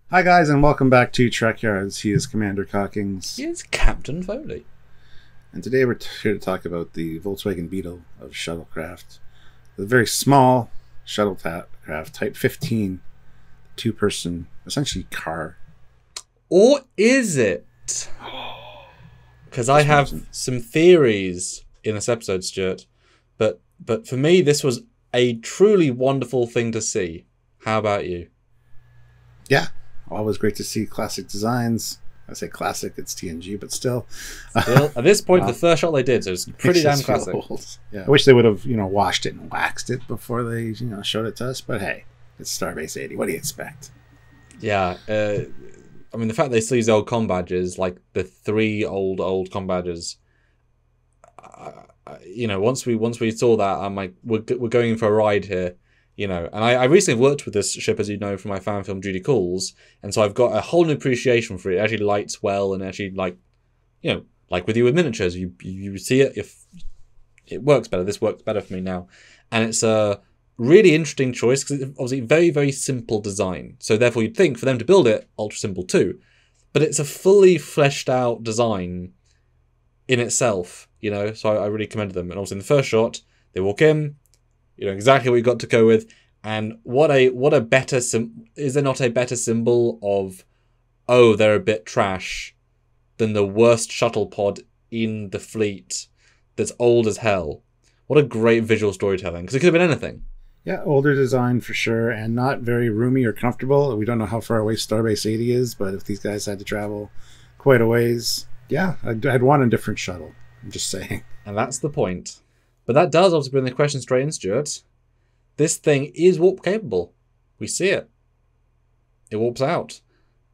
Hi guys, and welcome back to Trekyards. He is Commander Cockings. He is Captain Foley. And today we're here to talk about the Volkswagen Beetle of shuttlecraft. A very small shuttlecraft, Type 15, two-person, essentially car. Or is it? Because I have some theories in this episode, Stuart. But for me, this was a truly wonderful thing to see. How about you? Yeah. Always great to see classic designs. I say classic, it's TNG, but still. At this point, the first shot they did, so it's pretty damn classic. Yeah, I wish they would have, washed it and waxed it before they, showed it to us. But hey, it's Starbase 80. What do you expect? Yeah, I mean, the fact they still use old comm badges, like the three old comm badges. Once we saw that, I'm like, we're going for a ride here. And I recently worked with this ship, as you know, for my fan film Duty Calls, and so I've got a whole new appreciation for it. It actually lights well, and actually, like with you with miniatures, you see it, if it works better. This works better for me now, and it's a really interesting choice because it's obviously very, very simple design. So therefore, you'd think for them to build it, ultra simple too, but it's a fully fleshed out design in itself. So I really commended them. And also in the first shot, they walk in. Exactly what you got to go with. And what a better is there not a better symbol of, oh, they're a bit trash than the worst shuttle pod in the fleet that's old as hell? What a great visual storytelling, because it could have been anything. Yeah, older design for sure, and not very roomy or comfortable. We don't know how far away Starbase 80 is, but if these guys had to travel quite a ways, yeah, I'd want a different shuttle. I'm just saying. And that's the point. But that does obviously bring the question straight in, Stuart. This thing is warp capable. We see it. It warps out.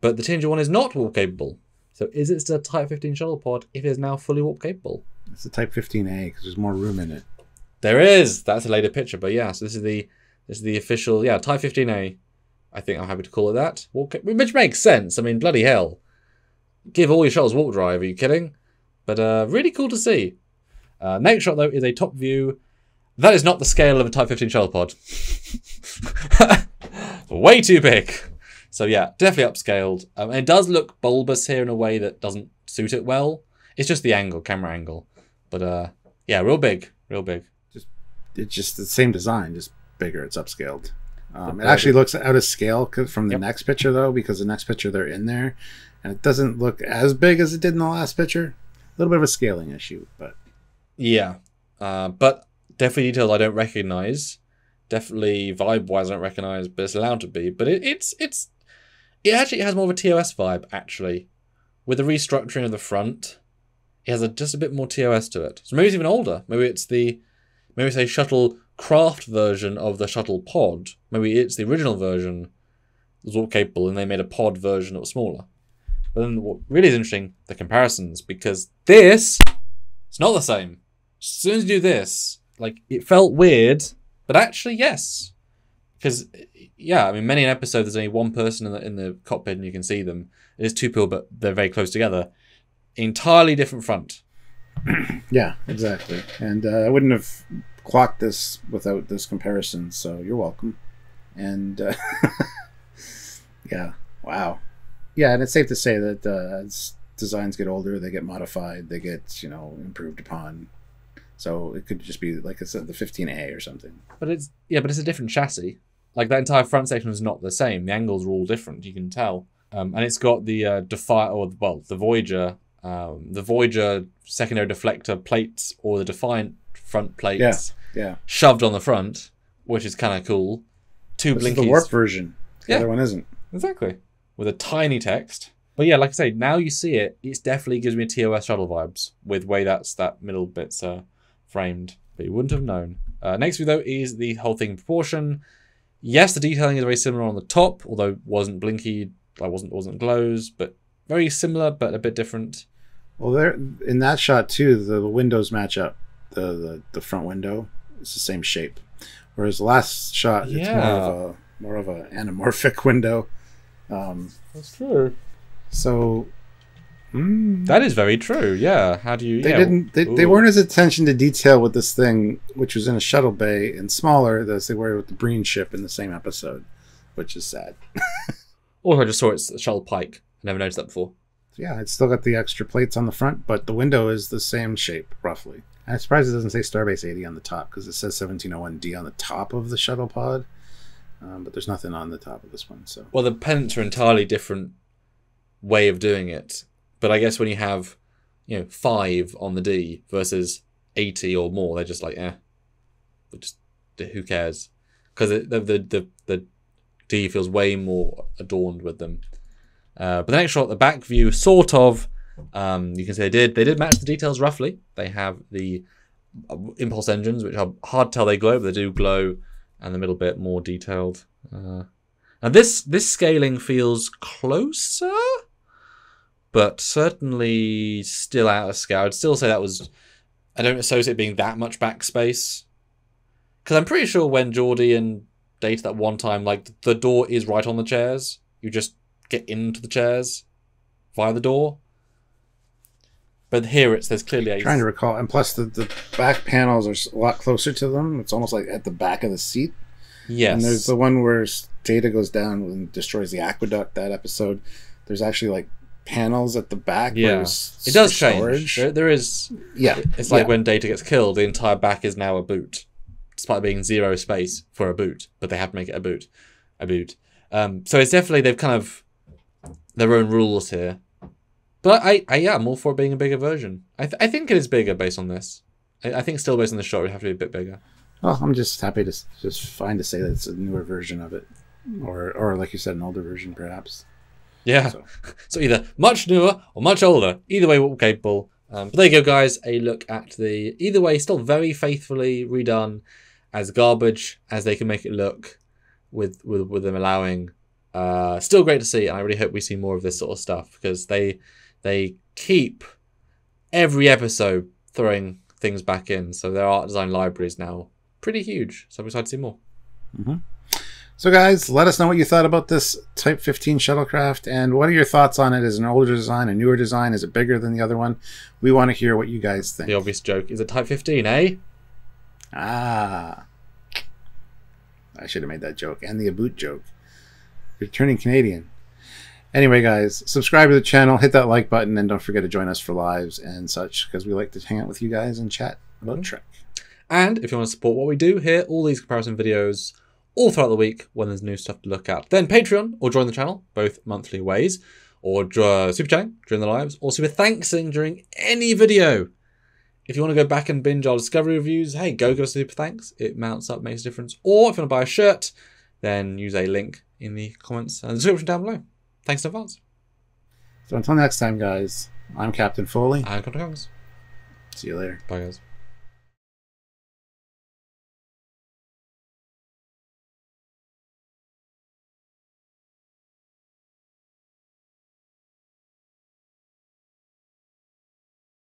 But the TNG-1 is not warp capable. So is it still a Type 15 shuttle pod if it is now fully warp capable? It's a Type 15A because there's more room in it. There is. That's a later picture. But yeah, so this is the official, Type 15A. I think I'm happy to call it that. Which makes sense. I mean, bloody hell. Give all your shuttles warp drive. Are you kidding? But really cool to see. Next shot, though, is a top view. That is not the scale of a Type 15 shuttle pod. Way too big. So yeah, definitely upscaled. And it does look bulbous here in a way that doesn't suit it well. It's just the angle, camera angle. But yeah, real big. It's just the same design, just bigger. It's upscaled. It actually looks out of scale from the next picture, though, because the next picture they're in there. And it doesn't look as big as it did in the last picture. A little bit of a scaling issue, but... Yeah, but definitely details I don't recognize. Definitely vibe-wise I don't recognize, but it's allowed to be. But it actually has more of a TOS vibe, actually. With the restructuring of the front, it has just a bit more TOS to it. So maybe it's even older. Maybe it's a shuttle craft version of the shuttle pod. Maybe it's the original version that was all capable, and they made a pod version that was smaller. But then what really is interesting, the comparisons, because this... it's not the same. As soon as you do this, it felt weird, but actually, yes. Because, yeah, I mean, many an episode, there's only one person in the cockpit and you can see them. It is two people, but they're very close together. Entirely different front. Yeah, exactly. And I wouldn't have clocked this without this comparison, so you're welcome. And, yeah, wow. Yeah, and it's safe to say that as designs get older, they get modified, they get, improved upon. So it could just be, like I said, the 15A or something. But it's a different chassis. That entire front section is not the same. The angles are all different, you can tell. And it's got the the Voyager secondary deflector plates, or the Defiant front plates shoved on the front, which is kind of cool. Two this blinkies. Is the warp version. The other one isn't. Exactly. With a tiny text. But yeah, like I say, now you see it, it definitely gives me TOS shuttle vibes with the way that middle bit's framed. But you wouldn't have known. Next view, though, is the whole thing in proportion. Yes, the detailing is very similar on the top, although it wasn't blinky, wasn't glows, but very similar, but a bit different. Well, there in that shot too, the windows match up. The front window is the same shape, whereas the last shot it's more of a anamorphic window. That's true. So that is very true. Yeah. How do you? They weren't as attention to detail with this thing, which was in a shuttle bay and smaller, as they were with the Breen ship in the same episode, which is sad. Also, I just saw it's a shuttle pike. I never noticed that before. Yeah, it's still got the extra plates on the front, but the window is the same shape, roughly. I'm surprised it doesn't say Starbase 80 on the top, because it says 1701D on the top of the shuttle pod, but there's nothing on the top of this one. So, well, the pennants are entirely different way of doing it, but I guess when you have, 5 on the D versus 80 or more, they're just like, but just who cares? Because the D feels way more adorned with them. But the next shot, the back view, sort of, you can say they did match the details roughly. They have the impulse engines, which are hard to tell they glow, but they do glow, and the middle bit more detailed. Now this scaling feels closer, but certainly still out of scale. I'd still say I don't associate being that much backspace, because I'm pretty sure when Geordi and Data that one time, like, the door is right on the chairs. You just get into the chairs via the door. But here there's clearly a... Trying to recall. And plus the back panels are a lot closer to them. It's almost like at the back of the seat. Yes. And there's the one where Data goes down and destroys the aqueduct, that episode. There's actually like panels at the back. Yeah. It does change. There is... Yeah. It's like when Data gets killed, the entire back is now a boot. Despite being zero space for a boot. But they have to make it a boot. So it's definitely... They've kind of... their own rules here. But I'm all for it being a bigger version. I think it is bigger based on this. I think still based on the shot, it would have to be a bit bigger. Well, I'm just happy to find to say that it's a newer version of it. Or like you said, an older version perhaps. Yeah. So either much newer or much older. Either way, we're capable. But there you go, guys. A look at the... Either way, still very faithfully redone, as garbage as they can make it look, with them allowing... still great to see, and I really hope we see more of this sort of stuff, because they keep every episode throwing things back in, so their art design library is now pretty huge, so I'm excited to see more. Mm-hmm. So guys, let us know what you thought about this Type 15 shuttlecraft, and what are your thoughts on it? Is it an older design, a newer design? Is it bigger than the other one? We want to hear what you guys think. The obvious joke, is it Type 15, eh? Ah. I should have made that joke, and the Aboot joke. You're turning Canadian. Anyway, guys, subscribe to the channel, hit that like button, and don't forget to join us for lives and such, because we like to hang out with you guys and chat about Trek. And if you want to support what we do here, all these comparison videos all throughout the week when there's new stuff to look at, then Patreon or join the channel, both monthly ways, or super chatting during the lives, or super thanksing during any video. If you want to go back and binge our Discovery reviews, hey, go give us a super thanks. It mounts up, makes a difference. Or if you want to buy a shirt, then use a link in the comments and the description down below. Thanks in advance. So until next time, guys, I'm Captain Foley. I'm Captain Combs. See you later. Bye, guys.